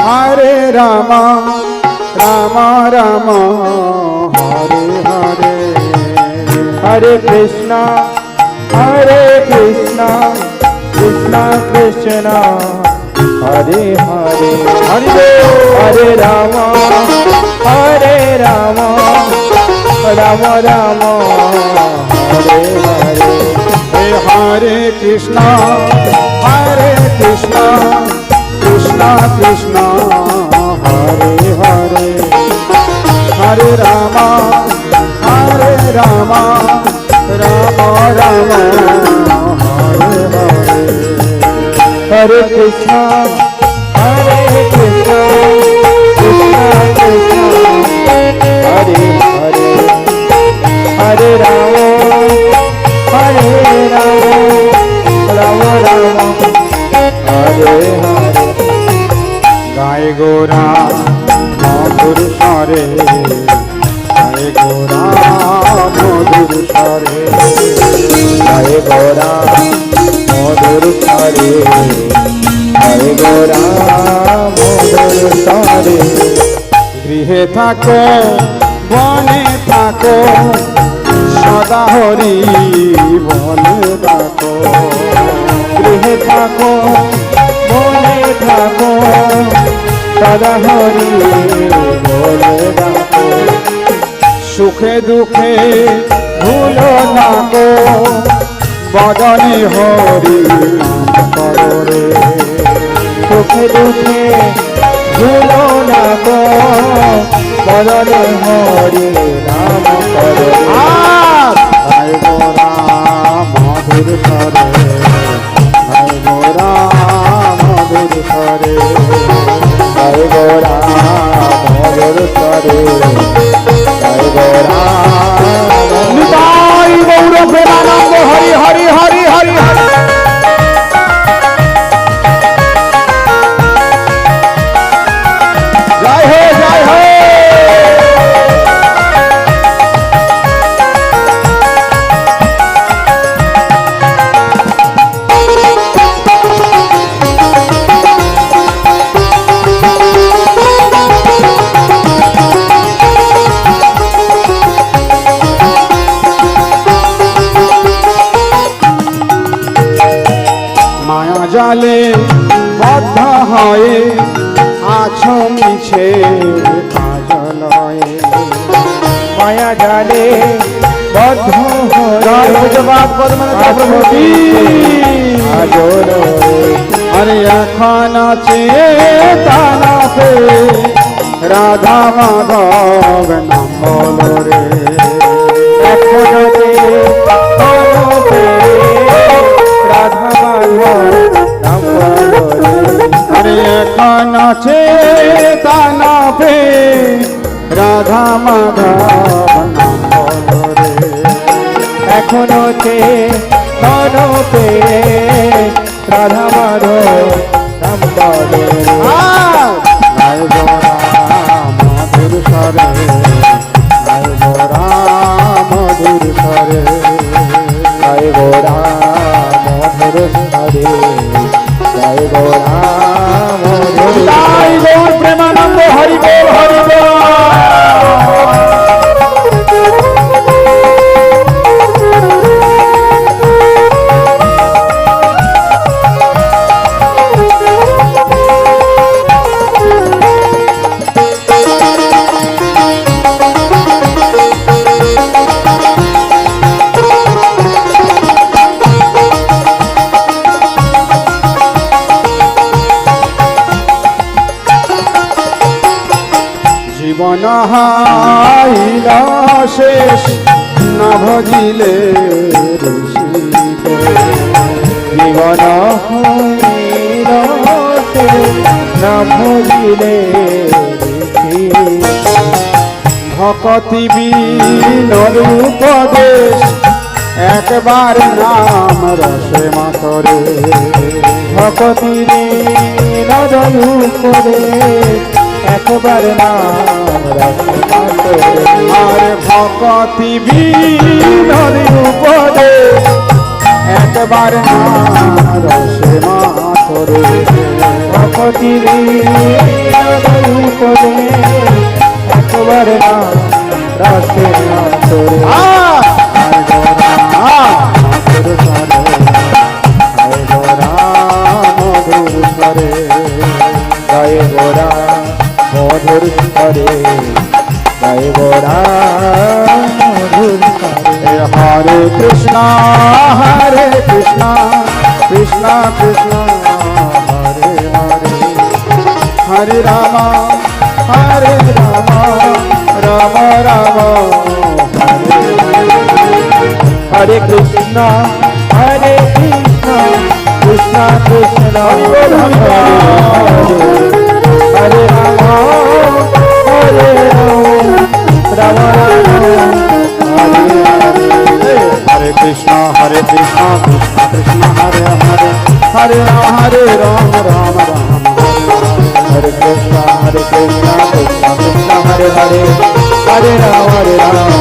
হরে রাম রাম রাম হরে হরে, হরে কৃষ্ণ কৃষ্ণ কৃষ্ণ হরে হরে, হরে রাম রাম রাম হরে হরে। হরে কৃষ্ণ কৃষ্ণ কৃষ্ণ হরে হরে, হরে রাম রাম রাম হরে হরে। হরে কৃষ্ণ কৃষ্ণ কৃষ্ণ হরে হরে, হরে রাম রাম রাম হরে হরে। গায়ে গোরা মধুর স্বরে, গায়ে গোরা মধুর স্বরে, হরে গোরা মধুর স্বরে, হরে গোরা মধুর স্বরে। গৃহে থাকো বনে থাকো সদা হরি বলে ডাকো, গৃহে থাকো বনে থাকো সদা হরি বলে ডাকো। সুখে দুঃখে ভুলো নাকো বদনে হরি নাম করো রে, সুখে দুঃখে ভুলো না গো বদনে হরি নাম করো। গায়ে গোরা মধুর স্বরে, গায়ে গোরা মধুর স্বরে, হরে গোরা মধুর স্বরে, হরে গোরা নিতাই গৌর প্রেমানন্দ হরি হরি হরি হরি হরি। জয় হে জয় হে। মায়া জালে বদ্ধ হয়ে আছো মিছে কাজলয়ে, মায়া জালে বদ্ধ হয়ে আজর আরে এখন চেতনা পে রাধা মাধব নাম বলো রে, এখন রাধা মাধব নাম বলো রে। আরে এখন চেতনা পে রাধা মাধব নাম বলো রে, এখনো চে তন পে রাধা মাধব নাম বলো রে। গায়ে গোরা মধুর স্বরে, গায়ে গোরা মধুর স্বরে, জয় গোরা মধুর স্বরে, জয় গোরা মধুর তাই গৌর প্রেমানন্দ হরি বল হরি বল। জীবন হাইল শেষ না ভজিলে ঋষিকে, জীবন হইল না ভজিলে ঋষি। ভকতি বিনোদ উপদেশ একবার নাম রসে মাতরে, ভকতি নদন করে একবার নাম রসমাতরে। আর ভকতি বিনোদ উপদেশ একবার নাম রসে মাতরে, ভকতি গায়ে গোরা মধুর স্বরে গায়ে গোরা মধুর স্বরে হরে কৃষ্ণ কৃষ্ণ কৃষ্ণ হরে হরে হরে রাম রাম রাম হরে হরে কৃষ্ণ হরে কৃষ্ণ কৃষ্ণ কৃষ্ণ হরে হরে রাম হরে রাম हरे कृष्णा कृष्ण कृष्ण हरे हरे हरे राम राम राम हरे कृष्ण कृष्ण कृष्ण हरे हरे हरे राम